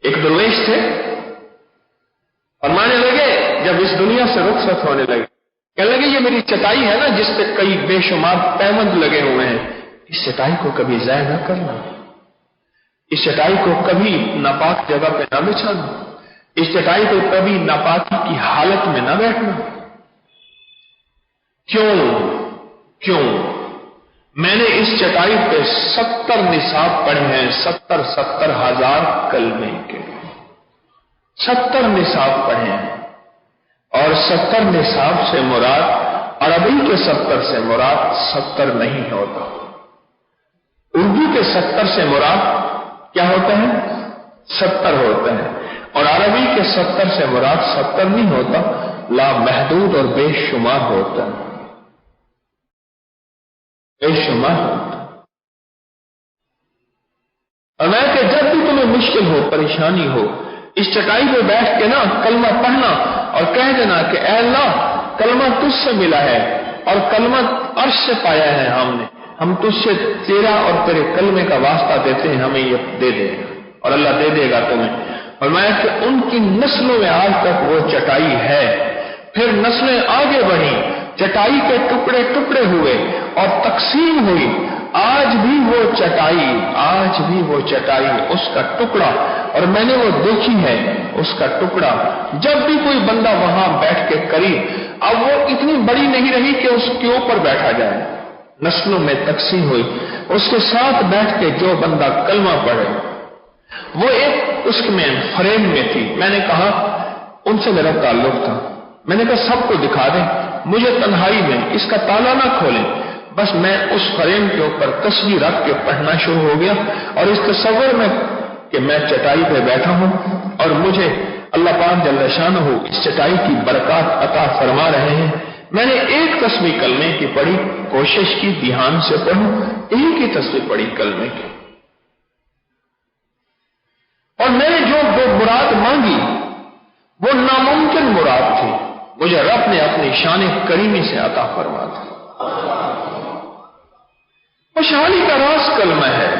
ایک درویش تھے، فرمانے لگے جب اس دنیا سے رخصت ہونے لگے، کہنے لگے یہ میری چٹائی ہے نا جس پہ کئی بے شمار پیوند لگے ہوئے ہیں، اس چٹائی کو کبھی ضائع نہ کرنا، اس چٹائی کو کبھی ناپاک جگہ پہ نہ بچھانا، اس چٹائی کو کبھی ناپاکی کی حالت میں نہ بیٹھنا۔ کیوں میں نے اس چٹائی پہ 70 نصاب پڑھے ہیں، 70 ہزار کلمے کے 70 نصاب پڑھے ہیں، اور 70 نصاب سے مراد عربی کے 70 سے مراد 70 نہیں ہوتا، اردو کے 70 سے مراد کیا ہوتا ہے؟ 70 ہوتا ہے، اور عربی کے 70 سے مراد 70 نہیں ہوتا، لامحدود اور بے شمار ہوتا ہے، بے شمار ہوتا ہے۔ اور میں کہ جب بھی تمہیں مشکل ہو، پریشانی ہو، اس چٹائی پہ بیٹھ کے نا کلمہ پڑھنا اور کہہ دینا کہ اے اللہ کلمہ تجھ سے ملا ہے اور کلمہ عرش سے پایا ہے، ہم تجھ سے تیرا اور تیرے کلمے کا واسطہ دیتے ہیں، ہمیں یہ دے دے، اور اللہ دے دے گا تمہیں۔ اور میں کہ ان کی نسلوں میں آج تک وہ چٹائی ہے، پھر نسلیں آگے بڑھی، چٹائی کے ٹکڑے ٹکڑے ہوئے اور تقسیم ہوئی، آج بھی وہ چٹائی اس کا ٹکڑا، اور میں نے وہ دیکھی ہے اس کا ٹکڑا، جب بھی کوئی بندہ وہاں بیٹھ کے کری، اب وہ اتنی بڑی نہیں رہی کہ اس کے اوپر بیٹھا جائے، نسلوں میں تقسیم ہوئی، اس کے ساتھ بیٹھ کے جو بندہ کلمہ پڑھے، وہ ایک اس میں فریم میں تھی۔ میں نے کہا ان سے میرا تعلق تھا، میں نے کہا سب کو دکھا دیں، مجھے تنہائی میں اس کا تالا نہ کھولیں، بس میں اس فریم کے اوپر تصویر رکھ کے پڑھنا شروع ہو گیا، اور اس تصور میں کہ میں چٹائی پہ بیٹھا ہوں اور مجھے اللہ پاک جل شانہ اس چٹائی کی برکات عطا فرما رہے ہیں۔ میں نے ایک تصویر کلمے کی پڑھی، کوشش کی دھیان سے پڑھوں، ایک ہی تصویر پڑھی کلمے کی، اور میں نے جو مراد مانگی وہ ناممکن مراد تھی، مجھے رب نے اپنی شان کریمی سے عطا فرما دی۔ خوشحالی کا راز کلمہ ہے،